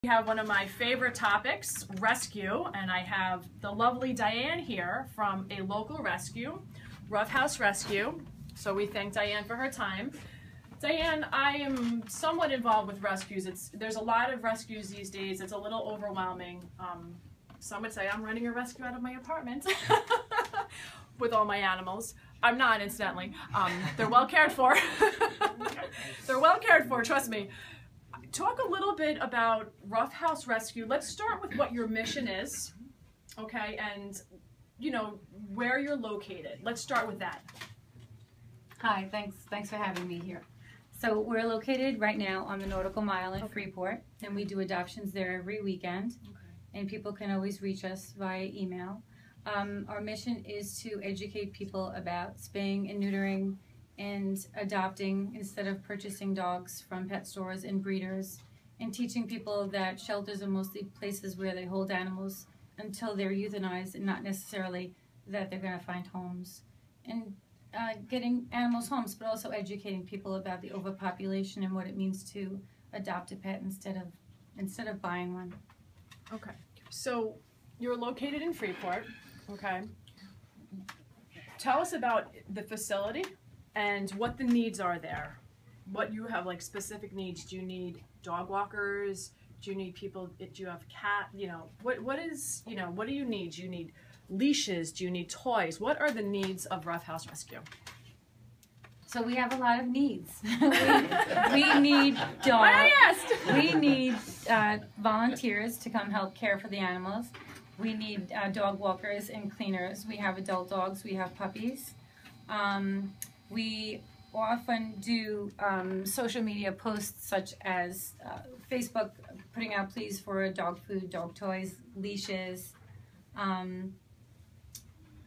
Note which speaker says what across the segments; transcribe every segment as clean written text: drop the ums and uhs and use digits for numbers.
Speaker 1: We have one of my favorite topics, rescue, and I have the lovely Diane here from a local rescue, Rough House Rescue. So we thank Diane for her time. Diane, I am somewhat involved with rescues. There's a lot of rescues these days. It's a little overwhelming. Some would say I'm running a rescue out of my apartment with all my animals. I'm not, incidentally. They're well cared for. They're well cared for, trust me. Talk a little bit about Rough House Rescue. Let's start with what your mission is, okay, and where you're located. Let's start with that.
Speaker 2: Hi, thanks for having me here. So we're located right now on the Nautical Mile in Freeport, and we do adoptions there every weekend, and people can always reach us via email. Our mission is to educate people about spaying and neutering and adopting instead of purchasing dogs from pet stores and breeders, and teaching people that shelters are mostly places where they hold animals until they're euthanized, and not necessarily that they're going to find homes. And getting animals homes, but also educating people about the overpopulation and what it means to adopt a pet instead of buying one.
Speaker 1: Okay, so you're located in Freeport. Okay, tell us about the facility and what the needs are there. What you have, like specific needs. Do you need dog walkers? Do you need people? Do you have cat? What do you need? Do you need leashes? Do you need toys? What are the needs of Rough House Rescue?
Speaker 2: So we have a lot of needs. we need dogs. We need volunteers to come help care for the animals. We need dog walkers and cleaners. We have adult dogs. We have puppies. We often do social media posts such as Facebook putting out pleas for dog food, dog toys, leashes,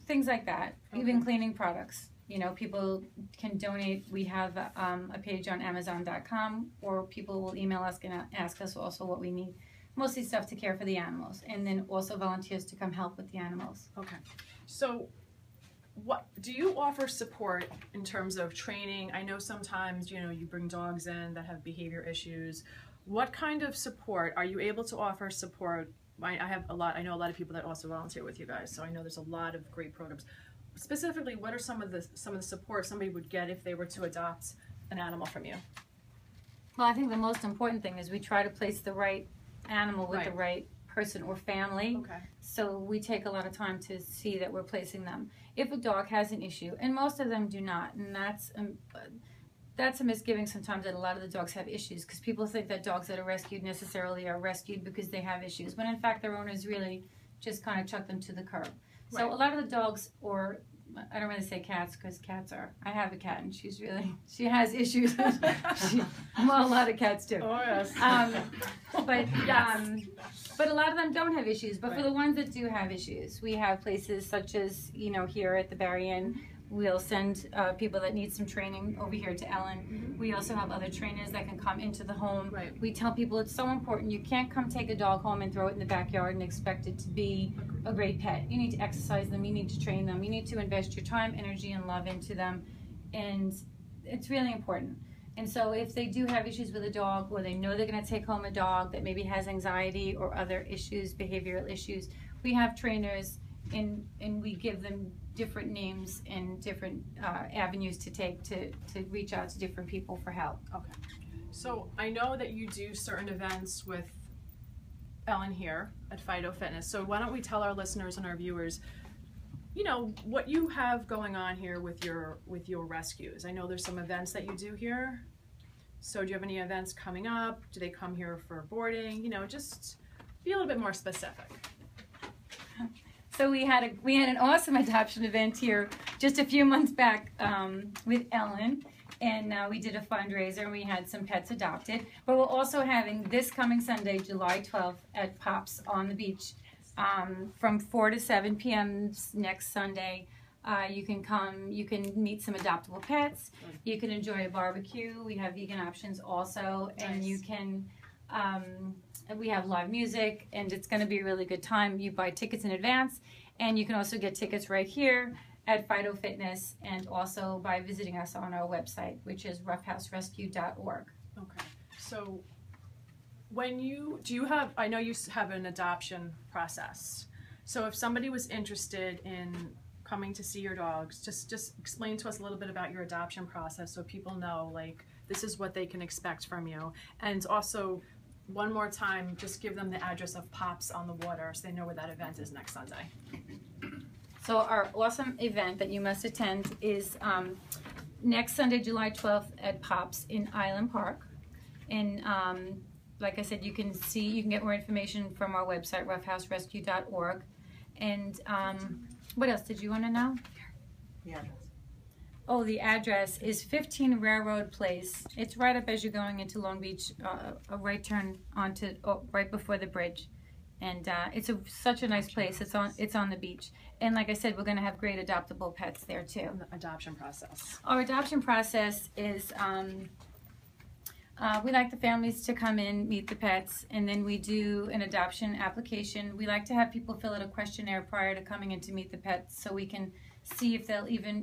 Speaker 2: things like that. Okay. Even cleaning products. People can donate. We have a page on Amazon.com, or people will email us and ask us also what we need. Mostly stuff to care for the animals, and then also volunteers to come help with the animals.
Speaker 1: Okay. So what do you offer support in terms of training? I know sometimes, you bring dogs in that have behavior issues. What kind of support are you able to offer support? I know a lot of people that also volunteer with you guys, so I know there's a lot of great programs. Specifically, what are some of the support somebody would get if they were to adopt an animal from you?
Speaker 2: Well, I think the most important thing is we try to place the right animal with the right person or family. Okay. So we take a lot of time to see that we're placing them. If a dog has an issue, and most of them do not, and that's a misgiving sometimes, that a lot of the dogs have issues, because people think that dogs that are rescued necessarily are rescued because they have issues, when in fact their owners really just kind of chuck them to the curb. Right. So a lot of the dogs, or I don't really say cats, because I have a cat and she has issues. Well, a lot of cats do. Oh, yes. But a lot of them don't have issues. But for the ones that do have issues, we have places such as, here at the Barry Inn. We'll send people that need some training over here to Ellen. Mm-hmm. We also have other trainers that can come into the home. Right. We tell people it's so important. You can't come take a dog home and throw it in the backyard and expect it to be a great pet. You need to exercise them. You need to train them. You need to invest your time, energy, and love into them. And it's really important. And so if they do have issues with a dog, or they know they're going to take home a dog that maybe has anxiety or other issues, behavioral issues, we have trainers, and we give them different names and different avenues to take to reach out to different people for help.
Speaker 1: Okay. So I know that you do certain events with Ellen here at Fido Fitness. So why don't we tell our listeners and our viewers, what you have going on here with your rescues. I know there's some events that you do here. So do you have any events coming up? Do they come here for boarding? Just be a little bit more specific.
Speaker 2: So we had an awesome adoption event here just a few months back with Ellen, and we did a fundraiser and we had some pets adopted. But we're also having this coming Sunday, July 12th, at Pops on the Beach from 4 to 7 p.m. next Sunday. You can come, you can meet some adoptable pets, you can enjoy a barbecue. We have vegan options also, and you can we have live music, and it's going to be a really good time. You buy tickets in advance, and you can also get tickets right here at Fido Fitness, and also by visiting us on our website, which is roughhouserescue.org.
Speaker 1: Okay, so I know you have an adoption process. So if somebody was interested in coming to see your dogs, just explain to us a little bit about your adoption process so people know, like, this is what they can expect from you. And also, one more time, just give them the address of Pops on the Water so they know where that event is next Sunday.
Speaker 2: So our awesome event that you must attend is next Sunday, July 12th at Pops in Island Park. And like I said, you can get more information from our website, roughhouserescue.org. And what else did you want to know?
Speaker 3: The address.
Speaker 2: Oh, the address is 15 Railroad Place. It's right up as you're going into Long Beach, a right turn onto right before the bridge. And it's such a nice place. It's on the beach. And like I said, we're going to have great adoptable pets there too.
Speaker 1: The adoption process.
Speaker 2: Our adoption process is we like the families to come in, meet the pets, and then we do an adoption application. We like to have people fill out a questionnaire prior to coming in to meet the pets so we can see if they're even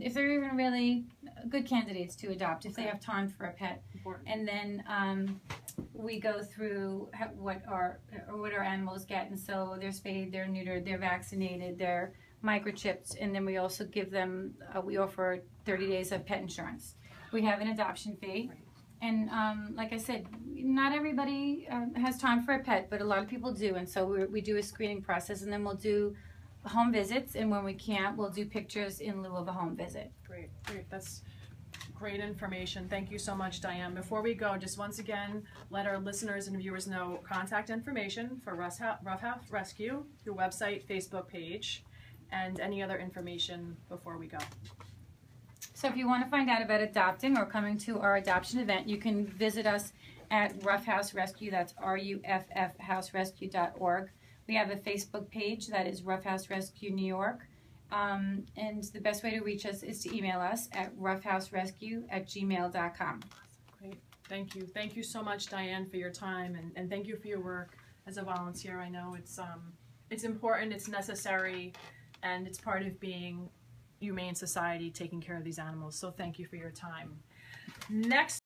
Speaker 2: really good candidates to adopt, if they have time for a pet.
Speaker 1: Important.
Speaker 2: And then we go through what our animals get, and so they're spayed, they're neutered, they're vaccinated, they're microchipped, and then we also give them, we offer 30 days of pet insurance. We have an adoption fee. And like I said, not everybody has time for a pet, but a lot of people do. And so we do a screening process, and then we'll do home visits. And when we can't, we'll do pictures in lieu of a home visit.
Speaker 1: Great. That's great information. Thank you so much, Diane. Before we go, just once again, let our listeners and viewers know contact information for Rough House Rescue, your website, Facebook page, and any other information before we go.
Speaker 2: So if you want to find out about adopting or coming to our adoption event, you can visit us at Rough House Rescue. That's RUFF We have a Facebook page that is Rough House Rescue New York. And the best way to reach us is to email us at roughhouserescue@gmail.com.
Speaker 1: Great. Thank you. Thank you so much, Diane, for your time, and thank you for your work as a volunteer. I know it's important, it's necessary, and it's part of being humane society, taking care of these animals. So thank you for your time. Next